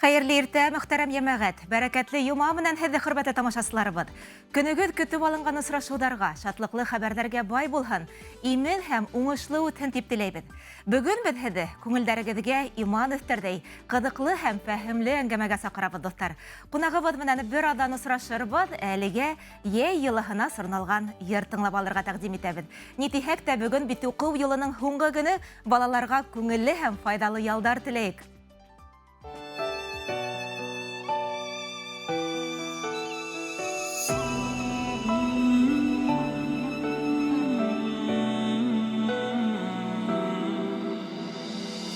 Хайырлы иртә, мөхтәрәм ямәгать. Бәрәкәтле юма менән һеҙҙе хөрмәтле тамашасыларыбыҙ. Көнөгөҙ көтөп алынған осрашыуҙарға, шатлыҡлы хәбәрҙәргә бай булһын, имел һәм уңышлы үтһен дип теләйбеҙ. Бөгөн беҙ һеҙҙе күңелдәрегеҙгә иман өҫтәрҙәй ҡыҙыҡлы һәм фәһемле әңгәмәгә саҡырабыҙ, достар. Ҡунағыбыҙ менән бер аҙҙан осрашырбыҙ, әлегә йәй йылыһына сырналған йыр тыңлап алырға тәҡдим итәбеҙ. Ни тиһәк тә бөгөн бит уҡыу йылының һуңғы көнө, балаларға күңелле һәм файҙалы ялдар теләйек.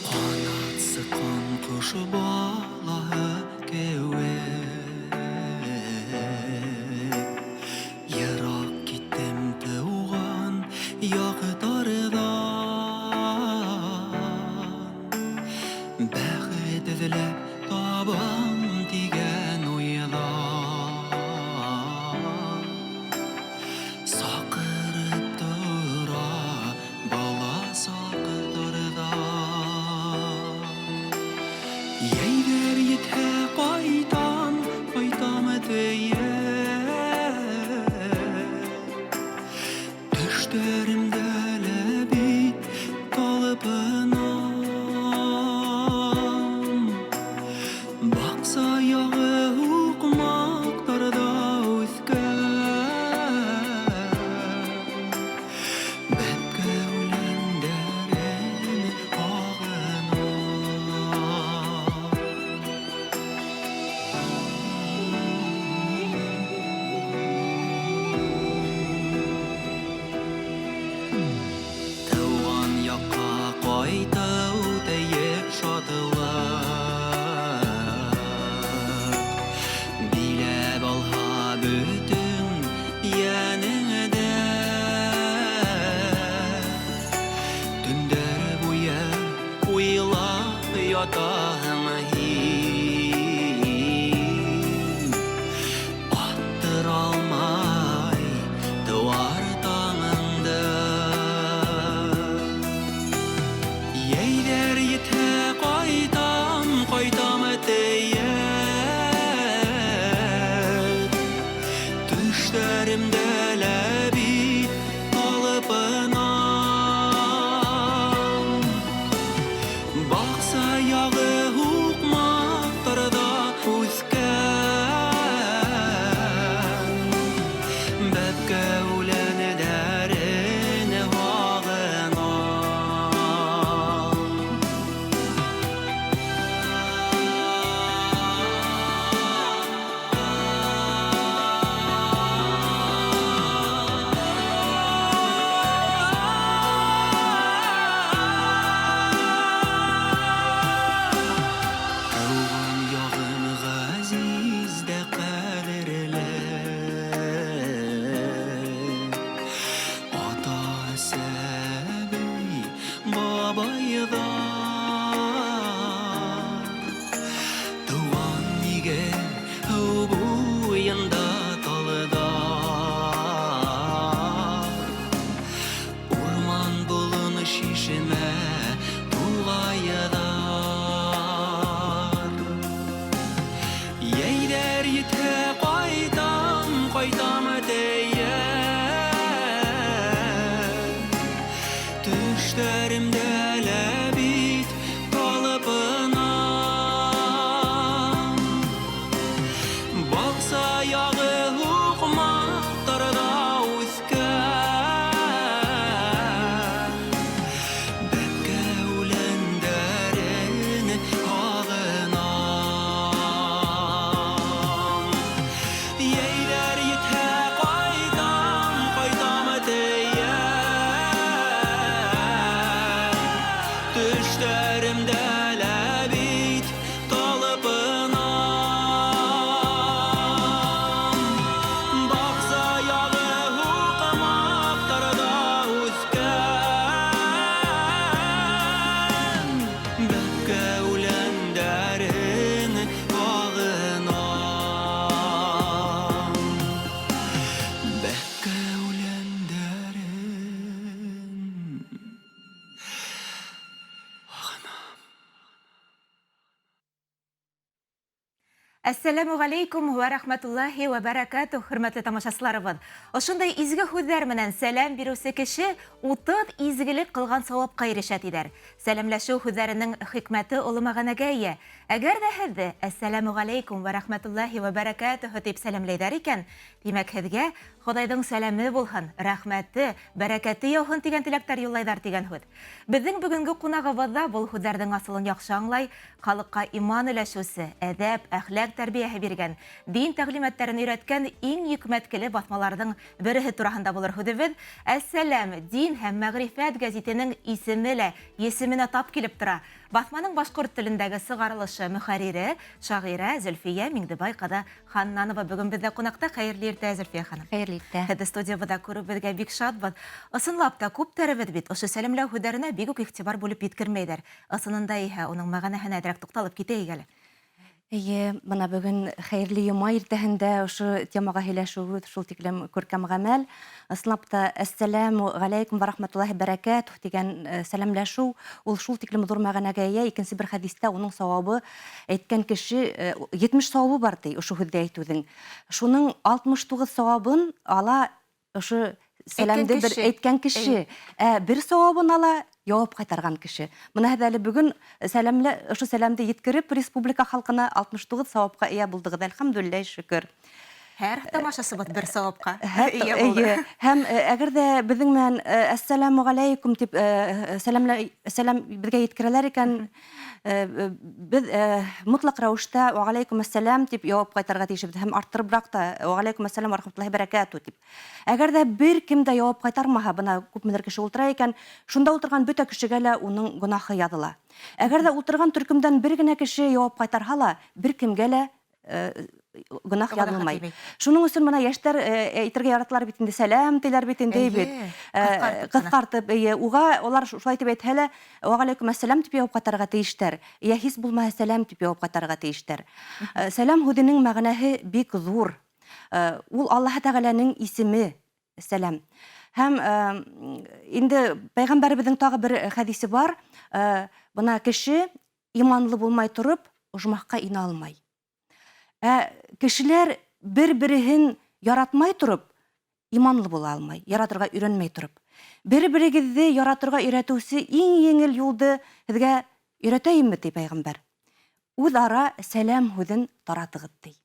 Qanat sıkan kuş balağı kevek Yirak gittim tuğan yağdardan Bәхет эҙләп табам тигән уйҙан Саҡырып тора бала саҡтарҙан Йәйҙәр етһә ҡайтам, ҡайтам тейәп Төштәремдә лә бит талпынам Баҡса Ассаламу алейкум ва рахматуллахи ва баракатух, хөрмәтле тамашачыларыбыз. Ошондай изге һүзләр менән сәлам бирүсе кеше 30 изгелек кылган савапка ирешә диләр. Сәламләшү һүзләренең хикмәте олы мәгънәгә ия. Әгәр дә һеҙҙе ассаламу алейкум ва рахматуллахи ва баракатух дип сәламләйҙәр икән, димәк һеҙгә Ходайдың сәламе булһын, рәхмәте, бәрәкәте яуһын дигән теләктәр юллайҙар дигән һүҙ. Беҙҙең бүгенге ҡунағыбыҙҙа был һүҙҙәрҙең асылын яҡшы аңлай, халыҡҡа иман өләшеүсе, әҙәп, әхлаҡ тәрбиәһе биргән, дин тәғлимәттәрен өйрәткән иң йөкмәткеле баҫмаларҙың береһе тураһында булыр һүҙебеҙ. Әссәләм, дин һәм мәғрифәт гәзитенең исеме лә, есеменә тап килеп тора. Баҫманың башҡорт телендәге сығарылышы мөхәррире, шағирә Зөлфиә Миңдебай ҡыҙы Ханнанова бүгін беҙҙә ҡунаҡта. Хәйерле иртә, Зөлфиә ханым. Хәйерле иртә. Һеҙҙе студиябыҙҙа күреүебеҙгә бик шатбыҙ. Ысынлап та күптәребеҙ бит ошо сәлемләү һүҙҙәренә бик үк иғтибар бүлеп еткермәйҙәр. Ысынында иһә уның мәғәнәһенә әҙерәк туҡталып китәйек әле. Эйе, бына бүгін хәйерле йома иртәһендә ошо темаға һөйләшеүебеҙ шул тиклем күркәм ғәмәл. Ысынлап та ассаламу алейкум ва рахматуллахи баракатух дигән сәламләшеү ул шул тиклем ҙур мәғәнәгә ия. Икенсе бер хәдистә уның савабы әйткән кеше 70 савабы бар ди ошо һүҙҙе әйтеүҙең. Шуның 69 савабын ала ошо сәләмде бер әйткән кеше. Бер савабын ала яуап ҡайтарған кеше. Бына һеҙ әле бөгөн ошо сәләмде еткереп республика халҡына 69 савапҡа эйә булдығыҙ. Әлхәмдүлилләһ, шөкөр. Һәр тамашасыбыҙ бер савапҡа эйә булды. Һәм әгәр дә беҙҙең менән ассаламу алейкум тип сәләм беҙгә еткерәләр икән, беҙ мотлаҡ рәүештә ва алейкум ассалам тип яуап ҡайтарырға тейешбеҙ. Һәм арттырыбыраҡ та ва алейкум ассалам ва рахматуллахи баракатух тип. Әгәр дә бер кем дә яуап ҡайтармаһа, бына күпмелер кеше ултыра икән, шунда ултырған бөтә кешегә лә уның гонаһы яҙыла. Әгәр дә ултырған төркөмдән бер генә кеше яуап ҡайтарһа ла, бер кемгә лә гонаһ яҙылмай. Шуның өсөн бына йәштәр әйтергә яраталар бит инде, сәләм тиләр бит инде бит. Ҡыҫҡартып, уға улар шулай тип әйтһә лә, ва алейкум ассалам тип яуап ҡайтарырға тейештәр. Йә һис булмаһа сәләм тип яуап ҡайтарырға тейештәр. Сәләм һүҙенең мәғәнәһе бик ҙур. Ул Аллаһ Тәғәләнең исеме, сәләм. Һәм инде пәйғәмбәребеҙҙең тағы бер хәдисе бар. Бына кеше иманлы булмай тороп, ожмахҡа инә алмай. Кешеләр бер-береһен яратмай тороп, иманлы була алмай, яратырға өйрәнмәй тороп. Бер-берегеҙҙе яратырға өйрәтеүсе иң еңел юлды һеҙгә өйрәтәйемме, ти пәйғәмбәр. Үҙ-ара сәләм һүҙен таратығыҙ, ти.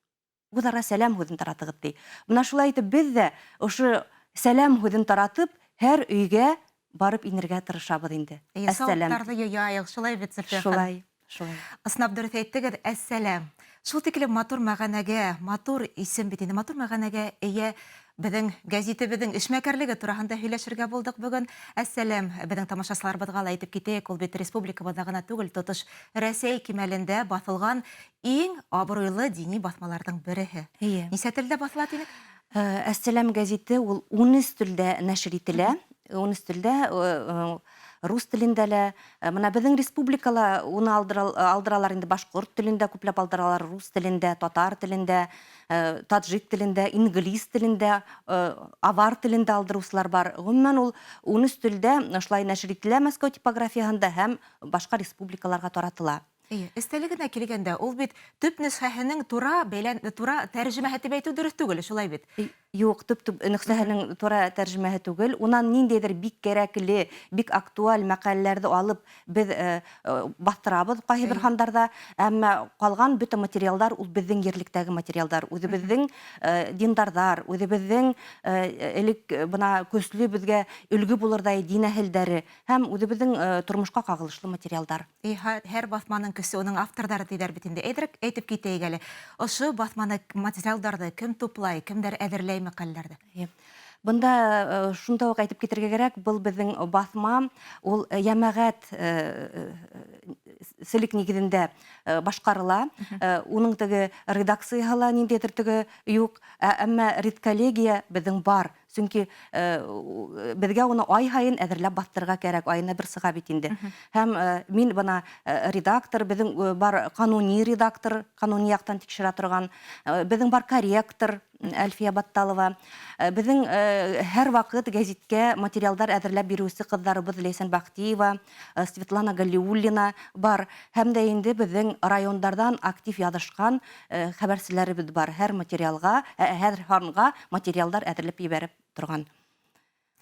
Үҙ-ара сәләм һүҙен таратығыҙ, ти. Бына шулай итеп беҙ ҙә ошо сәләм һүҙен таратып, һәр өйгә барып инергә тырышабыҙ инде. Сауаптарҙы йыяйыҡ, шулай бит, Зөлфиә ханым. Шулай. Ысынлап дөрөҫ әйттегеҙ, әссәләм. Шул тиклем матур мәғәнәгә, матур исем бит инде, матур мәғәнәгә эйә беҙҙең гәзитебеҙҙең эшмәкәрлеге тураһында һөйләшергә булдыҡ бөгөн. Әссәләм, беҙҙең тамашасыларыбыҙға ла әйтеп китәйек, ул бит республикабыҙҙа ғына түгел, тотош Рәсәй кимәлендә баҫылған иң абруйлы дини баҫмаларҙың береһе. Нисә телдә баҫыла тинек? Әссәләм гәзите ул 13 телдә нәшер ителә. 13 телдә, рус телендә лә, мына беҙҙең республикала уны алдыралар инде, башҡорт телендә күпләп алдыралар, рус телендә, татар телендә, таджик телендә, инглиз телендә, авар телендә алдырыусылар бар. Ғөмүмән ул 13 телдә шулай нәшер ителә Мәскәү типографияһында һәм башҡа республикаларға таратыла. Эстәлегенә килгәндә, ул бит төп нөсхәһенең тура тәржемәһе тип әйтеү дөрөҫ түгел, шулай бит. Юҡ, төп нөсхәһенең тура тәржемәһе түгел. Унан ниндәйҙер бик кәрәкле, бик актуаль мәҡәләләрҙе алып беҙ баҫтырабыҙ ҡайһы бер һандарҙа, әммә ҡалған бөтә материалдар ул беҙҙең ерлектәге материалдар. Үҙебеҙҙең диндарҙар, үҙебеҙҙең элек бына көслө беҙгә өлгө булырҙай дин әһелдәре һәм үҙебеҙҙең тормошҡа ҡағылышлы материалдар. Һәр баҫманың көсө, уның авторҙары тиҙәр бит инде. Әйтеп китәйек әле. Ошо баҫманы материалдарҙы кем туплай, кемдәр әҙерләй мәҡәләләрҙе? Бында шунда уҡ әйтеп китергә кәрәк, был беҙҙең баҫма, ул йәмәғәт селек нигеҙендә башҡарыла. Уның теге редакцияһы ла ниндәйҙер теге юҡ, әммә редколлегия беҙҙең бар. Сөнки беҙгә уны ай һайын әҙерләп баҫтырырға кәрәк, айына бер сыға бит инде. Һәм мин бына редактор, беҙҙең бар ҡануни редактор, ҡануни яҡтан тикшерә торған, беҙҙең бар корректор, Әлфия Батталова. Беҙҙең һәр ваҡыт гәзиткә материалдар әҙерләп биреүсе ҡыҙҙарыбыҙ Ләйсән Бахтиева, Светлана Галиуллина бар. Һәм дә инде беҙҙең райондардан актив яҙышҡан хәбәрселәребеҙ бар. Һәр материалға, һәр һанға материалдар әҙерләп ебәреп торған.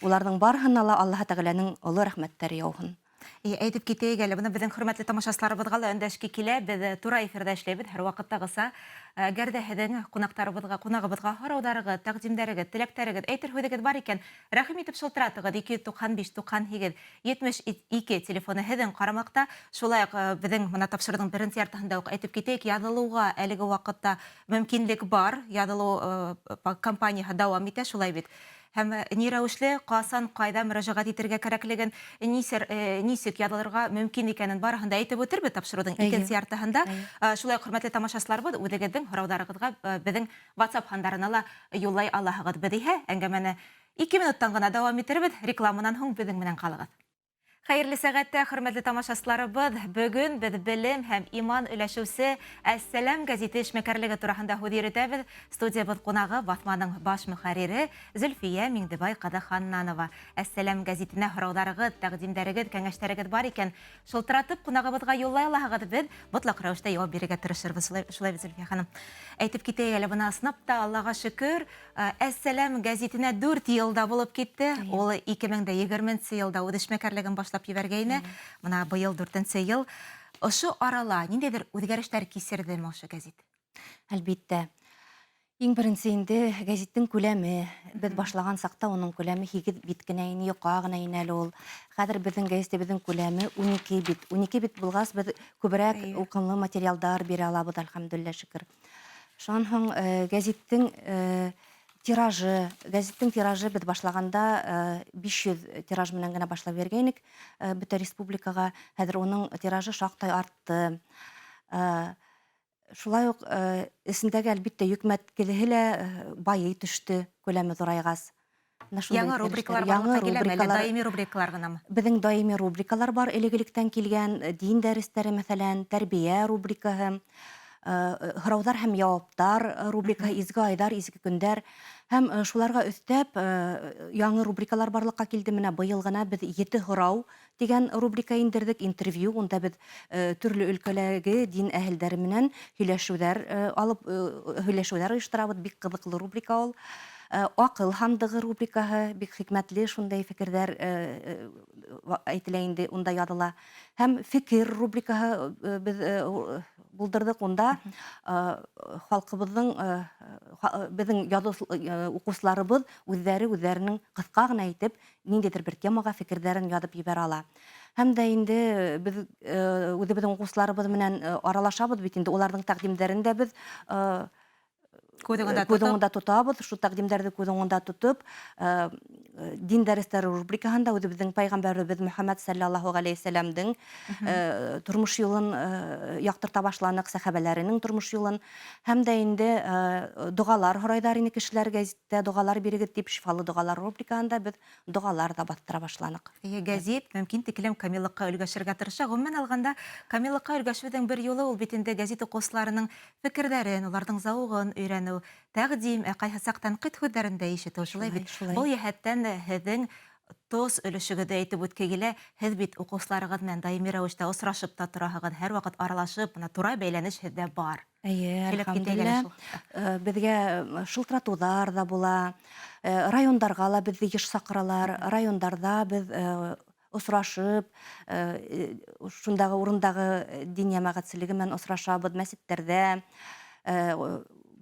Уларҙың барыһына ла Аллаһ Тәғәләнең оло рәхмәттәре яуһын. Әйтеп китәйек әле, быны беҙҙең хөрмәтле тамашасыларыбыҙға ла өндәшке килә. Беҙ тура эфирҙә эшләйбеҙ һәр ваҡыттағыса. Әгәр дә һеҙҙең ҡунағыбыҙға һорауҙарығыҙ, тәҡдимдәрегеҙ, теләктәрегеҙ, әйтер һүҙегеҙ бар икән, рәхим итеп шылтыратығыҙ 295-98-72 телефоны һеҙҙең ҡарамаҡта. Шулай уҡ беҙҙең мына тапшырыуҙың беренсе яртыһында уҡ әйтеп китәйек, яҙылыуға әлеге ваҡытта мөмкинлек бар. Яҙылыу кампанияһы дауам итә, шулай бит. Һәм ни рәүешле, ҡасан, ҡайҙа мөрәжәғәт итергә кәрәклеген, нисек яҙылырға мөмкин икәнен барыһын да әйтеп үтербеҙ тапшырыуҙың икенсе яртыһында. Шулай хөрмәтле тамашасыларыбыҙ, үҙегеҙҙең һорауҙарығыҙға беҙҙең WhatsApp һандарына ла юллай алаһығыҙ. Беҙ иһә әңгәмәне 2 минуттан ғына дауам итербеҙ. Рекламанан һуң беҙҙең менән ҡалығыҙ. Хәйерле сәғәттә, хөрмәтле тамашасыларыбыҙ, бөгөн беҙ белем һәм иман өләшеүсе Әссәләм гәзите эшмәкәрлеге тураһында һүҙ йөрөтәбеҙ. Студиябыҙ ҡунағы Баҫманың баш мөхәррире Зөлфиә Миңдебай Ҡаҙаханнанова. Әссәләм гәзитенә һорауҙарығыҙ, тәҡдимдәрегеҙ, кәңәштәрегеҙ бар икән, шылтыратып ҡунағыбыҙға юллай алаһығыҙ, беҙ мотлаҡ рәүештә яуап бирергә тырышырбыҙ. Шулай бит, Зөлфиә ханым. Әйтеп китәйек әле, бына ысынапта, Аллаға шөкөр, Әссәләм гәзитенә 4 йылда булып китте. Ул 2020 йылда үҙ эшмәкәрлеген башлап ебәргәйне. Мына быйыл 4-нче йыл. Ошо арала ниндәйҙер үҙгәрештәр кисерҙеме ошо гәзит? Әлбиттә. Иң беренсе инде гәзиттең күләме. Беҙ башлаған саҡта уның күләме 8 бит кенә ине, йоҡа ғына ине әле ул. Хәҙер беҙҙең гәзиттебеҙҙең күләме 12 бит. 12 бит булғас, беҙ күберәк уҡымлы материалдар бирә алабыҙ, әлхәмдүлиллә, шөкөр. Шунан һуң гәзиттең тиражы беҙ башлағанда 500 тираж менән генә башлап бергәйнек бөтә республикаға. Хәҙер уның тиражы шаҡтай артты. Шулай уҡ эсендәге, әлбиттә, йөкмәткелеһе лә байый төштө, күләме ҙурайғас. Яңы рубрикалар барлыҡҡа киләме, әллә даими рубрикалар ғынамы? Беҙҙең даими рубрикалар бар, элегелектән килгән, дин дәрестәре, мәҫәлән, тәрбиә рубрикаһы, һорауҙар һәм яуаптар рубрикаһы, изге айҙар, изге көндәр. Һәм шуларға өҫтәп яңы рубрикалар барлыҡҡа килде. Менә быйыл ғына беҙ 7 һорау тигән рубрика индерҙек, интервью. Унда беҙ төрлө өлкәләге дин әһелдәре менән һөйләшеүҙәр ойошторабыҙ. Бик ҡыҙыҡлы рубрика ул. Аҡыл һандығы рубрикаһы, бик хикмәтле, шундай фекерҙәр әйтелә инде, унда яҙыла. Һәм фекер рубрикаһы беҙ булдырҙык. Унда халҡыбыҙҙың, беҙҙең уҡыусыларыбыҙ үҙҙәренең ҡыҫҡа ғына итеп, ниндәйҙер бер темаға фекерҙәрен яҙып ебәрә ала. Һәм дә инде беҙ үҙебеҙҙең уҡыусыларыбыҙ менән аралашабыҙ бит инде, уларҙың тәҡдимдәрен дә беҙ күҙ уңында тотабыҙ. Шу тәҡдимдәрҙе күҙ уңында тотоп, дин дәрестәре рубрикаһында үҙебеҙҙең пайғамбарыбыҙ Мөхәммәд саллаллаһу ғәләйһи вәсәләмдең тормош юлын яҡтырта башланыҡ, сәхәбәләренең тормош юлын. Һәм дә инде доғалар һорайҙар ине кешеләр гәзиттә, доғалар бирегеҙ тип, шифалы доғалар рубрикаһында беҙ доғалар да баҫтыра башланыҡ. Гәзит мөмкин тиклем камиллыҡҡа өлгәшергә тырыша. Ғөмүмән алғанда, камиллыҡҡа өлгәшеүҙең бер юлы ул бит инде гәзит уҡыусыларының фекерҙәрен, уларҙың зауығын өйрәнеү, тәҡдим, ҡайһы саҡ тәнҡит һүҙҙәрен дә ишетеү. Шулай бит. Был йәһәттән һеҙҙең тос өлөшөгөҙҙө әйтеп үткәгелә, һеҙ бит уҡыусыларығыҙ менән даими рәүештә осрашып та тораһығыҙ, һәр ваҡыт аралашып, тура бәйләнеш һеҙҙә бар. Әлхәмдүлиллә, беҙгә шылтыратыуҙар да була, райондарға ла беҙҙе йыш саҡыралар, райондарҙа беҙ осрашып, шундағы урындағы дин йәмәғәтселеге менән осрашабыҙ, мәсеттәрҙә,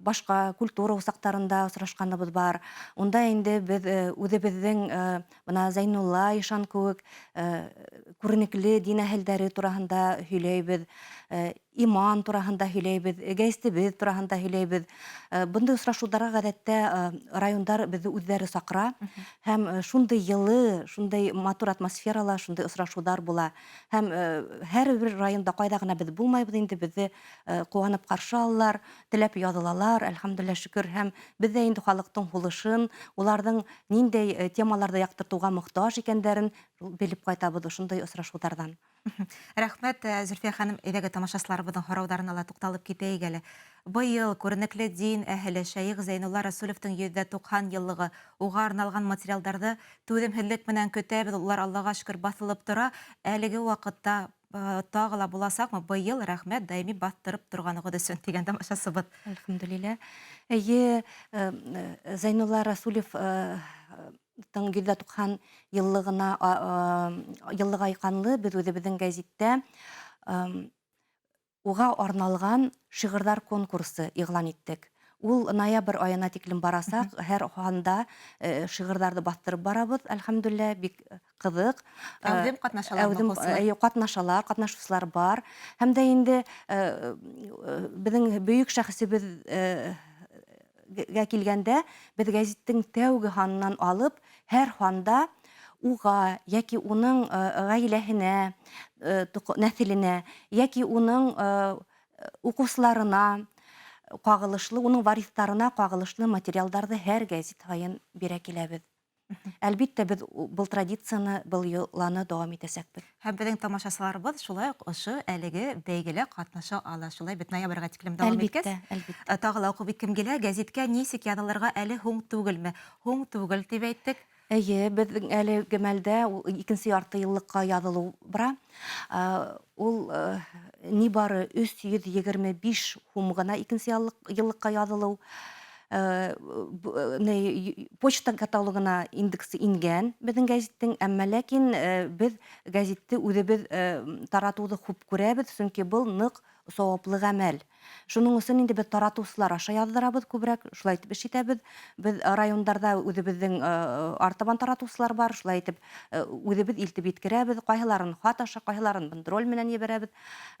башҡа культура усаҡтарында осрашҡаныбыҙ бар. Унда инде беҙ үҙебеҙҙең бына Зәйнулла Ишан кеүек күренекле дин әһелдәре тураһында һөйләйбеҙ, иман тураһында һөйләйбеҙ, гәзитебеҙ тураһында һөйләйбеҙ. Бындай осрашыуҙарға ғәҙәттә райондар беҙҙе үҙҙәре саҡыра. Һәм шундай йылы, шундай матур атмосферала шундай осрашыуҙар була. Һәм һәр бер районда ҡайҙа ғына беҙ булмайбыҙ инде, беҙҙе ҡыуанып ҡаршы алалар, теләп яҙылалар, әлхәмдүлиллә, шөкөр. Һәм беҙ ҙә инде халыҡтың һулышын, уларҙың ниндәй темаларҙы яҡтыртыуға мохтаж икәндәрен белеп ҡайтабыҙ ошондай осрашыуҙарҙан. Рәхмәт, Зөлфиә ханым. Әйҙәгеҙ тамашасыларыбыҙҙың һорауҙарына ла туҡталып китәйек әле. Быйыл күренекле дин әһеле Шәйх Зәйнулла Расуловтың 190 йыллыгы уға арналған материалдарҙы түҙемһеҙлек менән көтәбеҙ. Улар Аллаға шөкөр баҫылып тора. Әлеге ваҡытта тағы ла буласаҡмы? Быйыл рәхмәт даими баҫтырып торғанығыҙ өсөн тигән тамашасыбыҙ. Әлхәмдүлиллә. Эйе, Зәйнулла Расулов тың 190 йыллыға айҡанлы беҙ үҙебеҙҙең гәзиттә уға арналған шиғырҙар конкурсы иғлан иттек. Ул ноябрь айына тиклем барасаҡ, һәр һанда шиғырҙарҙы баҫтырып барабыҙ, әлхәмдүлиллә, бик ҡыҙыҡ. Әүҙем ҡатнашалар. Ҡатнашалар, ҡатнашыусылар бар. Һәм дә инде беҙҙең бөйөк шәхесебеҙ килгәндә, беҙ гәзиттең тәүге һанынан алып, һәр һанда уға, яки уның ғаиләһенә, нәҫеленә, яки уның уҡыусыларына ҡағылышлы, уның варифтарына ҡағылышлы материалдарҙы һәр гәзит һайын бирә киләбеҙ. Әлбиттә, беҙ был традицияны, был йоланы дауам итәсәкбеҙ. Һәм беҙҙең тамашасыларыбыҙ шулай уҡ ошо әлеге бәйгелә ҡатнаша ала. Шулай бит ноябргә тиклем дауам иткәс. Әлбиттә. Тағы ла уҡып иткем килә, гәзиткә нисек яҙылырға әле һуң түгелме? Һуң түгел тип әйттек. Эйе, беҙҙең әлеге мәлдә икенсе ярты йыллыҡҡа яҙылыу бара. Ул ни бары 325 һум ғына икенсе йыллыҡҡа яҙылыу. Почта каталогына индексы ингән беҙҙең гәзиттең, әммә ләкин беҙ гәзитте үҙебеҙ таратыуҙы хуп күрәбеҙ, сөнки был ныҡ сауаплы ғәмәл. Шуның өсөн инде беҙ таратыусылар аша яҙҙырабыҙ күберәк, шулай итеп эш итәбеҙ. Беҙ райондарҙа үҙебеҙҙең артабан таратыусылар бар, шулай итеп үҙебеҙ илтеп еткерәбеҙ, ҡайһыларын хат аша, ҡайһыларын бандероль менән ебәрәбеҙ.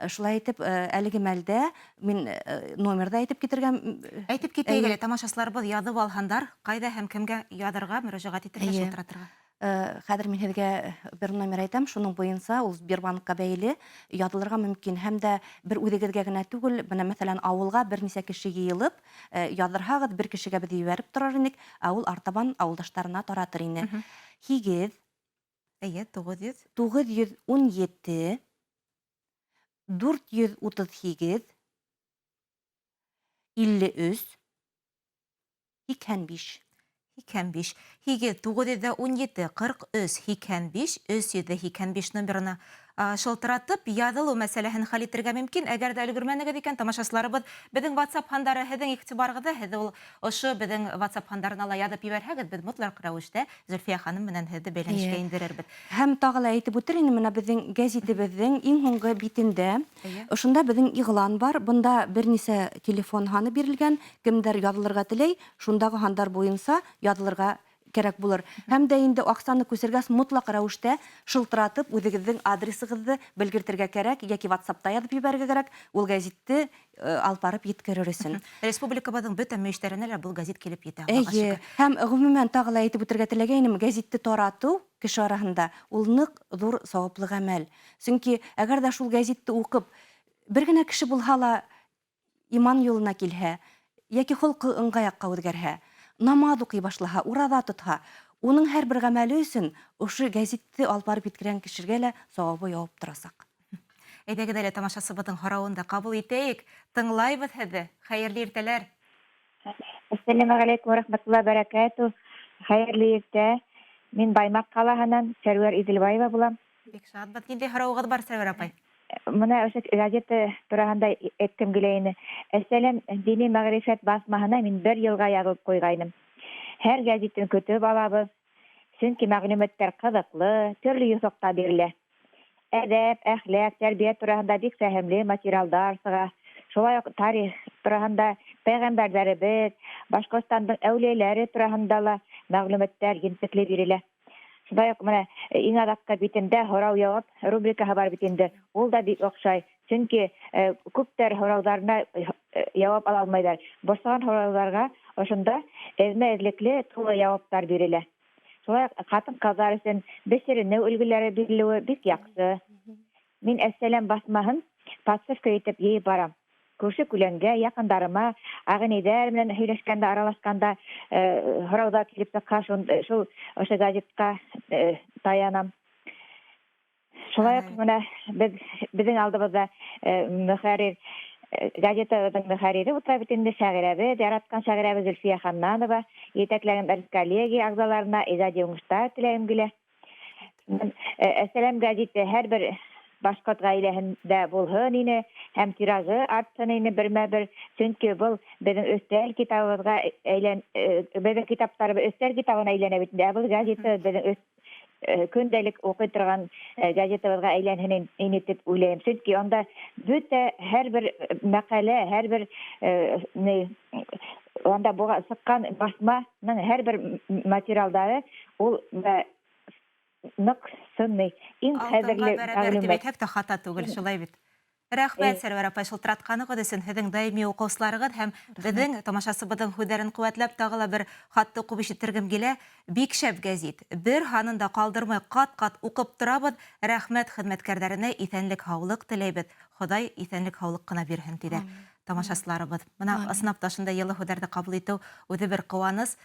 Шулай итеп әлеге мәлдә мин номерҙы әйтеп китергә. Әйтеп китәйек әле, тамашасыларыбыҙ яҙып алһандар, ҡайҙа һәм кемгә яҙырға, мөрәжәғәт итергә, шылтыратырға. Хәҙер мин һеҙгә бер номер әйтәм, шуның буйынса ул Сбербанкка бәйле яҙылырға мөмкин. Һәм дә бер үҙегеҙгә генә түгел, бына мәҫәлән ауылға бер нисә кеше йыйылып, яҙырһағыҙ, бер кешегә беҙ ебәреп торар инек, ә ул артабан ауылдаштарына таратыр ине. Һигеҙ, 917 438 53 85. 85. Һигеҙ 917 43 85 385 номерына шылтыратып яҙылыу мәсьәләһен хәл итергә мөмкин. Әгәр дә өлгөрмәнегеҙ икән, тамашасыларыбыҙ беҙҙең WhatsApp һандары һеҙҙең иғтибарығыҙҙа, һеҙ ошо беҙҙең WhatsApp һандарына ла яҙып ебәрһәгеҙ, беҙ мотлаҡ рәүештә Зөлфиә ханым менән һеҙҙе бәйләнешкә индерербеҙ. Һәм тағы ла әйтеп үтер инем, менә беҙҙең гәзитебеҙҙең иң һуңғы битендә ошонда беҙҙең иғлан бар. Бында бер нисә телефон һаны бирелгән. Кемдәр яҙылырға теләй, шундағы һандар буйынса яҙылырға кәрәк булыр. Һәм дә инде аҡсаны күсергәс мутлаҡ рәүештә шылтыратып үҙегеҙҙең адресығыҙҙы белгертергә кәрәк, йәки WhatsAppта яҙып ебәрергә кәрәк, ул гәзитте алып барып еткерер өсөн. Республикабыҙҙың бөтә мөйөштәренә лә был гәзит килеп етә. Эйе, һәм ғөмүмән тағы ла әйтеп үтергә теләгәйнем, гәзитте таратыу кеше араһында ул ныҡ ҙур сауаплы ғәмәл. Сөнки әгәр дә шул гәзитте уҡып, бер генә кеше булһа ла иман юлына килһә, йәки холҡо ыңғай яҡҡа үҙгәрһә, намаҙ уҡый башлаһа, ураҙа тотһа, уның һәр бер ғәмәле өсөн ошо гәзитте алып барып еткергән кешегә лә сауабы яуып торасаҡ. Әйҙәгеҙ әле тамашасыбыҙҙың һорауын да ҡабул итәйек. Тыңлайбыҙ һеҙҙе. Хәйерле иртәләр. Әссәләму ғәләйкүм рәхмәтуллаһи бәрәкәтү. Хәйерле иртә. Мин Баймаҡ ҡалаһынан Сәрүәр Иҙелбаева булам. Бик шатбыҙ. Ниндәй һорауығыҙ бар, Сәрүәр апай? Мына ошо газета тураһында әйткем килә ине. Әсәләм дини мәғрифәт басмаһына мин 1 йылға яҙылып ҡуйғайным. Һәр гәзитен көтөп алабыҙ. Сөнки мәғлүмәттәр ҡыҙыҡлы, төрлө юҫыҡта бирелә. Әҙәп, әхләҡ, тәрбиә тураһында бик фәһемле материалдар сыға. Шулай уҡ тарих тураһында пәйғәмбәрҙәребеҙ, Башҡортостандың әүлиәләре тураһында ла мәғлүмәттәр ентекле бирелә. Шулай уҡ менә иң аҙаҡҡы битендә һорау-яуап рубрикаһы бар бит инде. Ул да бик оҡшай. Сөнки күптәр һорауҙарына яуап ала алмайҙар. Бошаған һорауҙарға ошонда эҙмә-эҙлекле тулы яуаптар бирелә. Шулай ҡатын-ҡыҙҙар өсөн бешеренеү өлгөләре бирелеүе бик яҡшы. Мин Әссәләм басмаһын подшивка итеп йыйып барам. Күрше-күләнгә, яҡындарыма, ағинәйҙәр менән һөйләшкәндә, аралашҡанда һорауҙар килеп сыҡһа, шул ошо газетка таянам. Шулай уҡ менә беҙҙең алдыбыҙҙа мөхәррир газетабыздың мөхәррири утра битинде шагыйрәбез, яраткан шагыйрәбез Зөлфия Ханнанова, етәкләгән коллегия агзаларына иҗади уңыштар теләгем килә. Әсәләм газеты һәрбер башкорт гаиләһендә булһын ине, һәм тиражы артсын ине бермә-бер. Чөнки бул безнең өстәл китабыбызга безнең китаптарыбыз өстәл китабына әйләнә бит. Бу газета безнең көндәлек укый торган газетабызга әйләнһен ине дип уйлыйм. Чөнки анда бөтә һәрбер мәкалә, һәрбер анда буга сыккан басманың һәрбер материалдары ул нык сынный, иң кадерле мәгълүмат. Тибәтәк тә хата түгел, шулай бит. Рәхмәт, Сәрвәр апай, шылтыратҡанығыҙ өсөн, һеҙҙең даими уҡыусыларығыҙ һәм беҙҙең тамашасыбыҙҙың һүҙҙәрен ҡеүәтләп тағы ла бер хатты уҡып ишеттергем килә. Бик шәп гәзит. Бер һанын да ҡалдырмай ҡат-ҡат уҡып торабыҙ. Рәхмәт хеҙмәткәрҙәренә иҫәнлек-һаулыҡ теләйбеҙ. Хоҙай иҫәнлек-һаулыҡ ҡына бирһен тиҙә тамашасыларыбыҙ. Бына ысынап та шундай йылы һүҙҙәрҙе ҡабул итеү үҙе бер ҡыуаныс.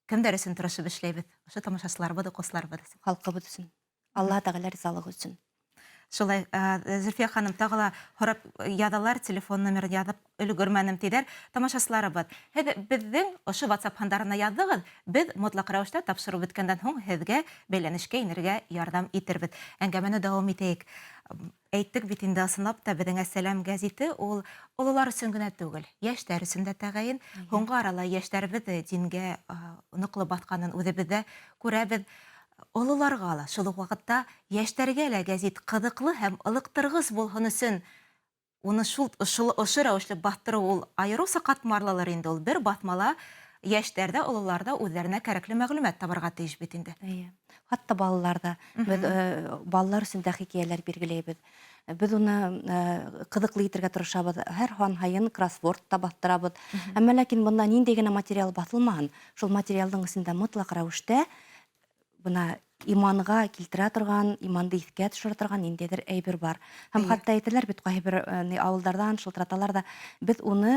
Кемдәр өсөн тырышып эшләйбеҙ? Ошо тамашасыларыбыҙ, уҡыусыларыбыҙ өсөн. Халҡыбыҙ өсөн. Алла Тәғәлә ризалығы өсөн. Шулай, Зөлфия ханым, тағы ла һорап яҙалар, телефон номерын яҙып өлгөрмәнем тиҙәр. Тамашасыларыбыҙ, һеҙ беҙҙең ошо WhatsApp һандарына яҙҙығыҙ, беҙ мотлаҡ рәүештә тапшырыу бөткәндән һуң һеҙгә бәйләнешкә инергә ярҙам итербеҙ. Әңгәмәне дауам итәйек. Әйттек бит инде, ысынлап та беҙҙең Әссәләм гәзите ул ололар өсөн генә түгел, йәштәр өсөн дә тәғәйен. Һуңғы арала йәштәрбеҙ дингә ныҡлы баҫҡанын үҙебеҙҙә күрәбеҙ. Ололарға ла, шул уҡ ваҡытта йәштәргә лә гәзит ҡыҙыҡлы һәм ылыҡтырғыс булһын өсөн уны ошо рәүешле баҫтырыу ул айырыуса ҡатмарлылыр инде. Ул бер баҫмала йәштәрҙә, ололарҙа үҙҙәренә кәрәкле мәғлүмәт табырға тейеш бит инде. Хатта балаларда, балалар өсөн дә хикәйәләр биргеләйбеҙ. Беҙ уны ҡыҙыҡлы итергә тырышабыҙ. Һәр һайын кроссворд та баҫтырабыҙ. Әммә ләкин бында ниндәй генә материал баҫылмаһын, шул материалдың эсендә мотлаҡ рәүештә бына иманға килтерә торған, иманды иҫкә төшөрә торған ниндәйҙер әйбер бар. Һәм хатта әйтәләр бит ҡайһы бер ауылдарҙан шылтыраталар да, беҙ уны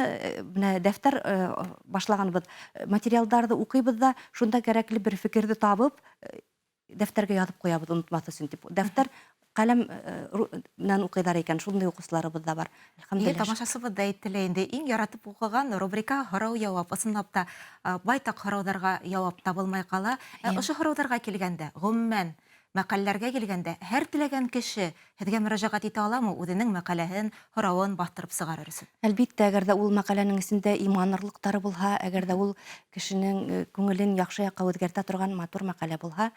дәфтәр башлағанбыҙ, материалдарҙы уҡыйбыҙ ҙа, шунда кәрәкле бер фекерҙе табып, дәфтәргә яҙып ҡуябыҙ, онотмаҫ өсөн тип. Дәфтәр ҡәләм менән уҡыйҙар икән, шундай уҡыусыларыбыҙ да бар. Тамашасыбыҙ да әйттелә инде, иң яратып уҡыған рубрика һорау-яуап. Ысынлап та байтаҡ һорауҙарға яуап табылмай ҡала. Ошо һорауҙарға килгәндә, ғөмүмән мәҡәләләргә килгәндә, һәр теләгән кеше һеҙгә мөрәжәғәт итә аламы үҙенең мәҡәләһен, һорауын баҫтырып сығарыр өсөн? Әлбиттә, әгәр ҙә ул мәҡәләнең эсендә иманлыҡтары булһа, әгәр ҙә ул кешенең күңелен яҡшы яҡҡа үҙгәртә торған матур мәҡәлә булһа,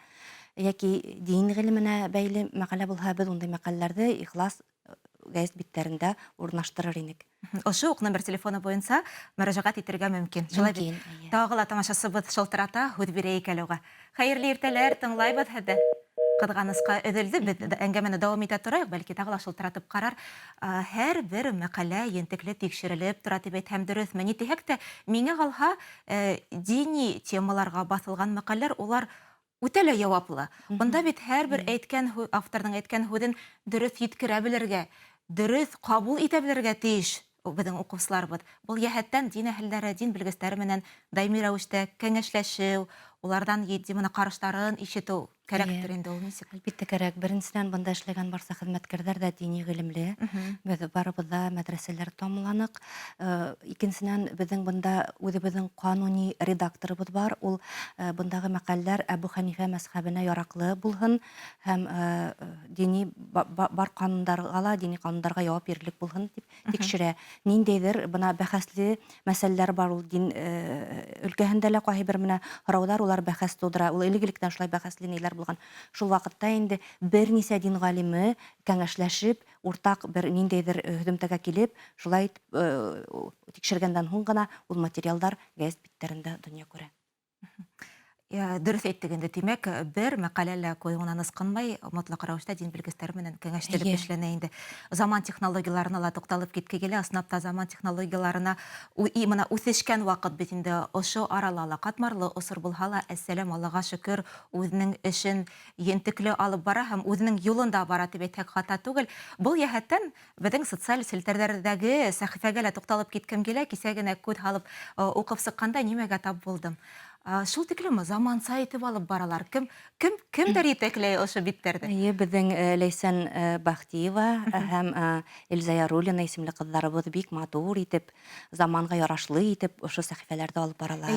йәки дин ғилеменә бәйле мәҡәлә булһа, беҙ ундай мәҡәләләрҙе ихлас гәзит биттәрендә урынлаштырыр инек. Ошо уҡ номер телефоны буйынса мөрәжәғәт итергә мөмкин. Шулай бит. Тағы ла тамашасыбыҙ шылтырата, һүҙ бирәйек әле уға. Хәйерле иртәләр, тыңлайбыҙ һеҙҙе. Ҡыҙғанысҡа өҙөлдө, беҙ әңгәмәне дауам итә торайыҡ, бәлки тағы ла шылтыратып ҡарар. Һәр бер мәҡәлә ентекле тикшерелеп тора тип әйтһәм дөрөҫмө? Ни тиһәк тә, миңә ҡалһа, дини темаларға баҫылған мәҡәләләр, улар үтә лә яуаплы. Бында бит һәр бер авторҙың әйткән һүҙен дөрөҫ еткерә белергә, дөрөҫ ҡабул итә белергә тейеш беҙҙең уҡыусыларыбыҙ. Был йәһәттән дин әһелдәре, дин белгестәре менән даими рәүештә кәңәшләшеү, уларҙан ҡарыштарын ишетеү кәрәктер инде, ул нисек? Әлбиттә кәрәк. Беренсенән, бында эшләгән барса хеҙмәткәрҙәр ҙә дини ғилемле. Беҙ барыбыҙ ҙа мәдрәсәләр тамамланыҡ. Икенсенән, беҙҙең бында үҙебеҙҙең ҡануни редакторыбыҙ бар. Ул бындағы мәҡәләләр Әбү Хәнифә мәзһәбенә яраҡлы булһын һәм дини бар ҡанундарға ла, дини ҡанундарға яуап бирерлек булһын тип тикшерә. Ниндәйҙер бына бәхәсле мәсьәләләр бар, ул дин өлкәһендә лә ҡайһы бер менә һорауҙар, улар бәхәс тыуҙыра. Ул элек-электән шулай бәхәсле нәйләр булған. Шул ваҡытта инде бер нисә дин ғалимы кәңәшләшеп, уртаҡ бер ниндәйҙер һөҙөмтәгә килеп, шулай тикшергәндән һуң ғына ул материалдар гәзит биттәрендә донъя күрә. Дөрөҫ әйттек инде, тимәк, бер мәҡәлә лә ҡуйыуынан ысҡынмай, мотлаҡ рәүештә дин белгестәре менән кәңәштереп эшләнә инде. Заман технологияларына ла туҡталып китке килә, ысынлап та заман технологияларына именно үҫешкән ваҡыт бит инде. Ошо арала ла ҡатмарлы осор булһа ла, Әссәләм, Аллаға шөкөр, үҙенең эшен ентекле алып бара һәм үҙенең юлында бара тип әйтһәк хата түгел. Был йәһәттән беҙҙең социаль селтәрҙәрҙәге сәхифәгә лә туҡталып киткем килә. Кисә генә күҙ һалып уҡып сыҡҡанда нимәгә тап булдым? Шул тиклем заман сайтып алып баралар. Кемдер итәкләй ошо биттерде? Беҙҙең Ләйсән Бахтиева һәм Эльза Яруллина исемле ҡыҙҙарыбыҙ бик матур итеп, заманға ярашлы итеп ошо сәхифәләрҙе алып баралар.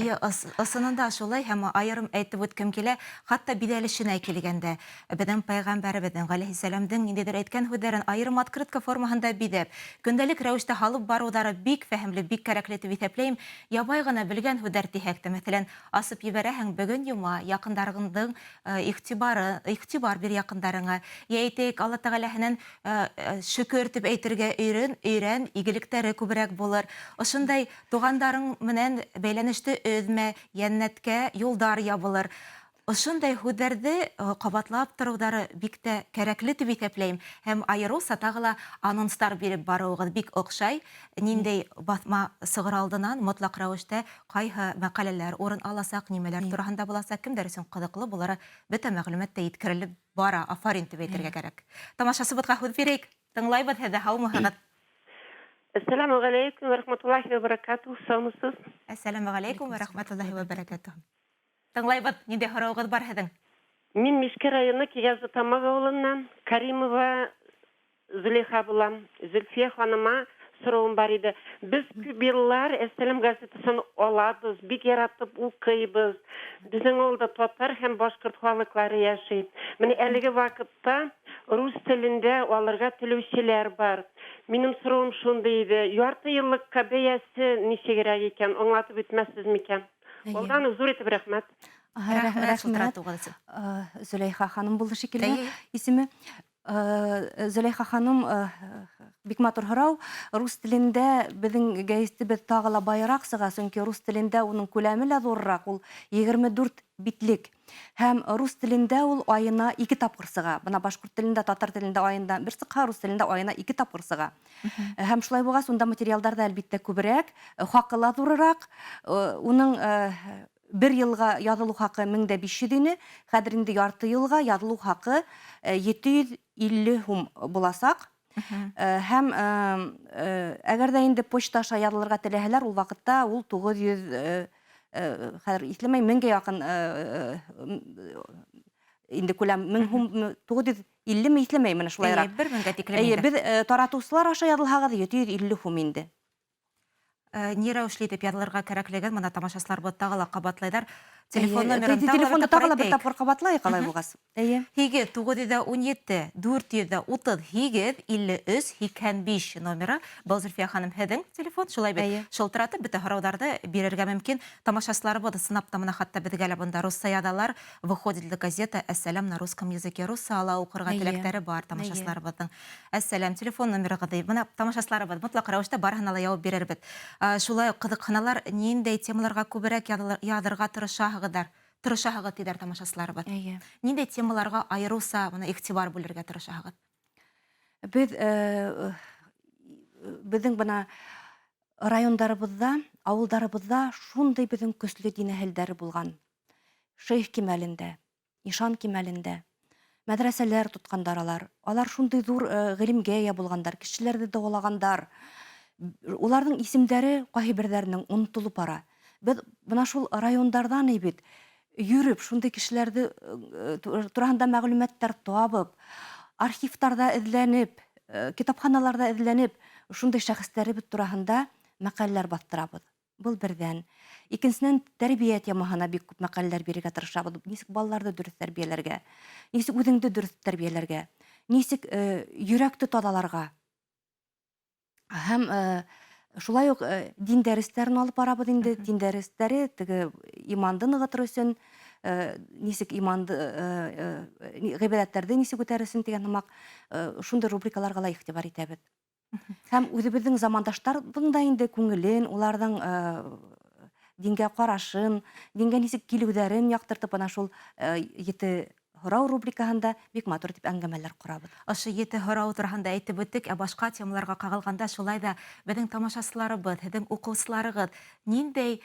Ысынында шулай һәм айырым әйтеп үткем килә, хатта биҙәлешенә килгәндә беҙҙең пәйғәмбәребеҙҙең ғәләйһиссәләмдең ниндәйҙер әйткән һүҙҙәрен айырым открытка формаһында биҙәп, көндәлек рәүештә һалып барыуҙары бик фәһемле, бик кәрәкле тип иҫәпләйем. Ябай ғына белгән һүҙҙәр тиһәк тә, мәҫәлән, асып ебәрәһең бөгөн йома, яҡындарыңдың иғтибар бир яҡындарыңа. Я әйтәйек, Алла Тәғәләһенән шөкөр тип әйтергә өйрән, игелектәре күберәк булыр. Ошондай туғандарың менән бәйләнеште өҙмә, йәннәткә юлдар ябылыр. Ошондай һүҙҙәрҙе ҡабатлап тороуҙары бик тә кәрәкле тип иҫәпләйем. Һәм айырыуса тағы ла анонстар биреп барыуығыҙ бик оҡшай. Ниндәй баҫма сығыр алдынан мотлаҡ рәүештә ҡайһы мәҡәләләр урын аласаҡ, нимәләр тураһында буласаҡ, кемдәр өсөн ҡыҙыҡлы булары бөтә мәғлүмәт тә еткерелеп бара. Афарин тип әйтергә кәрәк. Тамашасыбыҙға һүҙ бирәйек. Тыңлайбыҙ һеҙҙе, һаумыһығыҙ. Ассаламу алейкум ва рахматуллахи ва баракатуху. Саумысыз? Әссәләму алейкум ва рахматуллахи ва баракатуху. Тыңлайбыҙ, ниндәй һорауығыҙ бар һеҙҙең? Мин Мишкә районы Киязы Тамақ ауылынан Каримова Зөлейха булам. Зөлфия ханыма сорауым бар иде. Без күп йыллар Әссәләм газетасын алабыз, бик яратып укыйбыз. Безнең авылда татар һәм башҡорт халыҡлары йәшәй. Менә әлеге ваҡытта рус телендә алырға теләүселәр бар. Минем сорауым шундай иде. Ярты йыллык бәясе нисегерәк икән? Аңлатып үтмәҫһеҙ микән? Олдан зур итеп рәхмәт. Рәхмәт. Зөләйха ханым булды шикелле исеме. Зөләйха ханым бик матур һорау. Рус телендә беҙҙең гәзитебеҙ тағы ла байыраҡ сыға, сөнки рус телендә уның күләме лә ҙурыраҡ, ул 24 битлек. Һәм рус телендә ул айына 2 тапҡыр сыға. Бына башҡорт телендә, татар телендә айында 1 сыҡһа, рус телендә айына 2 тапҡыр сыға. Һәм шулай булғас, унда материалдар да әлбиттә күберәк, хаҡы ла ҙурыраҡ. Уның 1 йылға яҙылыу хаҡы 1500 ине, хәҙер инде ярты йылға яҙылыу хаҡы 750 һум буласаҡ. Һәм әгәр ҙә инде почта аша яҙылырға теләһәләр, ул ваҡытта ул 900, хәҙер иҫләмәй, 1000-гә яҡын инде күләм, 1000 һум, 950 иҫләмәй, менә шулайыраҡ. 1000-гә тиклем. Беҙ таратыусылар аша яҙылһағыҙ 750 һум инде. Ни рәүешле итеп яҙылырға кәрәклеген мына тамашасылар тағы ла ҡабатлайҙар. Телефон номерын телефонды тағы ла бер тапҡыр ҡабатлайыҡ, алай булғас. 917 430 853 85 номеры. Был Зөлфия ханым һеҙҙең телефон. Шулай бит шылтыратып бөтә һорауҙарҙы бирергә мөмкин. Тамашасыларыбыҙ сынап тамына хатта беҙгә лә бында русса яҙалар. Выходит ли газета «Әссәләм» на русском языке. Русса ала уҡырға теләктәре бар тамашасыларыбыҙҙың. Әссәләм, телефон номерығыҙ. Бына тамашасыларыбыҙ мотлаҡ рәүештә барыһына ла яуап бирербеҙ. Шулай ҡыҙыҡһыналар, ниндәй темаларға күберәк яҙырға тырышаһығыҙ тиҙәр тамашасыларыбыҙ. Ниндәй темаларға айырыуса иғтибар бүлергә тырышаһығыҙ? Беҙҙең бына райондарыбыҙҙа, ауылдарыбыҙҙа шундай беҙҙең көслө дин әһелдәре булған. Шейх кимәлендә, ишан кимәлендә, мәҙрәсәләр тотҡандар алар. Алар шундай ҙур ғилемгә эйә булғандар, кешеләрҙе дауалағандар. Уларҙың исемдәре ҡайһы берҙәренең онотолоп бара. Беҙ бына шул райондарҙан бит йөрөп, шундай кешеләрҙе тураһында мәғлүмәттәр табып, архивтарҙа эҙләнеп, китапханаларҙа эҙләнеп, шундай шәхестәребеҙ тураһында мәҡәләләр баҫтырабыҙ. Был берҙән. Икенсенән, тәрбиә темаһына бик күп мәҡәләләр бирергә тырышабыҙ. Нисек балаларҙы дөрөҫ тәрбиәләргә, нисек үҙеңде дөрөҫ тәрбиәләргә, нисек йөрәкте таҙаларға. Һәм шулай уҡ дин дәрестәрен алып барабыҙ инде. Дин дәрестәре теге иманды нығытыр өсөн, нисек иманды, ғибәҙәттәрҙе нисек үтәр өсөн тигән һымаҡ шундай рубрикаларға ла иғтибар итәбеҙ. Һәм үҙебеҙҙең замандаштарҙың да инде күңелен, уларҙың дингә ҡарашын, дингә нисек килеүҙәрен яҡтыртып, ана шул 7 һорау рубрикаһында бик матур итеп әңгәмәләр ҡорабыҙ. Ошо 7 һорау тураһында әйтеп үттек, ә башҡа темаларға ҡағылғанда шулай ҙа беҙҙең тамашасыларыбыҙ, һеҙҙең уҡыусыларығыҙ ниндәй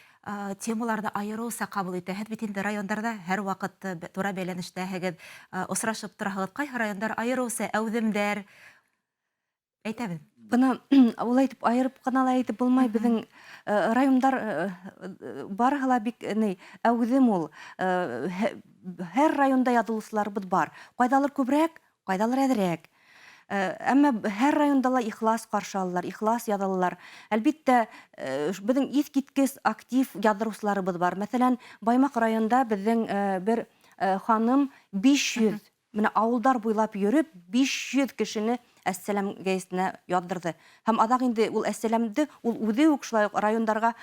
темаларҙы айырыуса ҡабул итә? Һеҙ бит инде райондарҙа һәр ваҡыт тура бәйләнештәһегеҙ, осрашып тораһығыҙ. Ҡайһы райондар айырыуса әүҙемдәр, Әйтәбез. Бына улай итеп айырып кына ла әйтеп булмай, безнең райондар барыһы ла бик әүҙем ул. Һәр районда яҙылыусыларыбыҙ бар. Ҡайҙалыр күберәк, ҡайҙалыр әҙерәк. Әммә һәр районда ла ихлас ҡаршы алалар, ихлас яҙылалар. Әлбиттә, беҙҙең иҫ киткес актив яҙҙырыусыларыбыҙ бар. Мәҫәлән, Баймаҡ районда беҙҙең бер ханым 500, менә ауылдар буйлап йөрөп, 500 кешене Әссәләм гәзитенә яҙҙырҙы. Һәм аҙаҡ инде ул Әссәләмде ул үҙе үк шулай уҡ райондарға,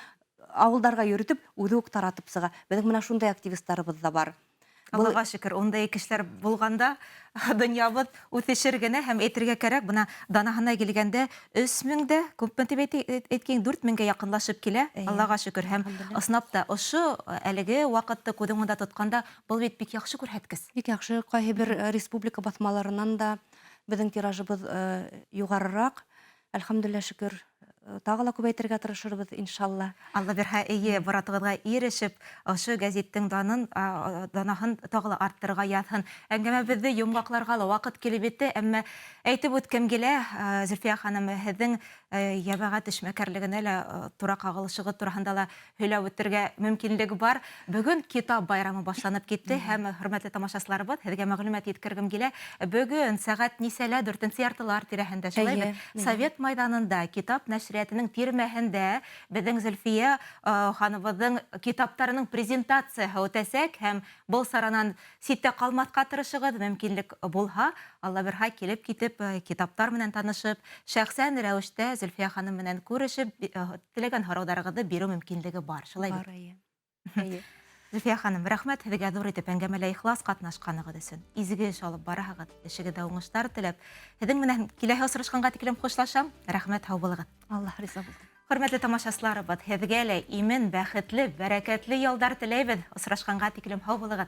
ауылдарға йөрөтөп, үҙе үк таратып сыға. Беҙҙең менә шундай активистарыбыҙ да бар. Аллаға шөкөр, ондай кешеләр булганда дөньябыҙ үҫешер генә һәм әйтергә кәрәк, бына данаһына килгәндә 3000 дә, күпме тип әйткән, 4000-гә яҡынлашып килә. Аллаға шөкөр. Һәм ысынлап ошо әлеге ваҡытты күҙең уңында тотҡанда, был бит бик яҡшы күрһәткес. Бик яҡшы, ҡайһы бер республика баҫмаларынан да беҙҙең тиражыбыҙ юғарыраҡ. Әлхәмдүлилләһ, шөкөр, тағы ла күбәйтергә тырышырбыҙ, иншалла. Алла бирһә, эйе, буратығыҙға ирешеп, ошо гәзиттең данаһын тағы ла арттырырға яҙһын. Әңгәмәбеҙҙе йомғаҡларға ла ваҡыт килеп етте, әммә әйтеп үткәм килә, Зөлфиә ханым, һеҙҙең йәмәғәт эшмәкәрлегенә лә тура ҡағылышығыҙ тураһында ла һөйләп үтергә мөмкинлеге бар. Бөгөн китап байрамы башланып китте һәм хөрмәтле тамашасыларыбыҙ, һеҙгә мәғлүмәт еткергем килә. Бөгөн сәғәт нисәлә, 4-нче яртылар тирәһендә, шулай бит, Совет майданында, китап нәшриәтенең тирмәһендә беҙҙең Зөлфиә ханыбыҙҙың китаптарының презентацияһы үтәсәк һәм был саранан ситтә ҡалмаҫҡа тырышығыҙ, мөмкинлек булһа, Алла бирһә, килеп китеп, китаптар менән танышып, шәхсән рәүештә Зөлфиә ханым менән күрешеп, теләгән һорауҙарығыҙҙы биреү мөмкинлеге бар. Шулай бит. Зөлфиә ханым, рәхмәт һеҙгә ҙур итеп әңгәмәлә ихлас ҡатнашҡанығыҙ өсөн. Изге эш алып бараһығыҙ, эшегеҙҙә уңыштар теләп. Һеҙҙең менән киләһе осрашҡанға тиклем хушлашам. Рәхмәт, һау булығыҙ. Аллаһ риза булһын. Хөрмәтле тамашасыларыбыҙ, һеҙгә лә имен, бәхетле, бәрәкәтле ялдар теләйбеҙ. Осрашҡанға тиклем һау булығыҙ.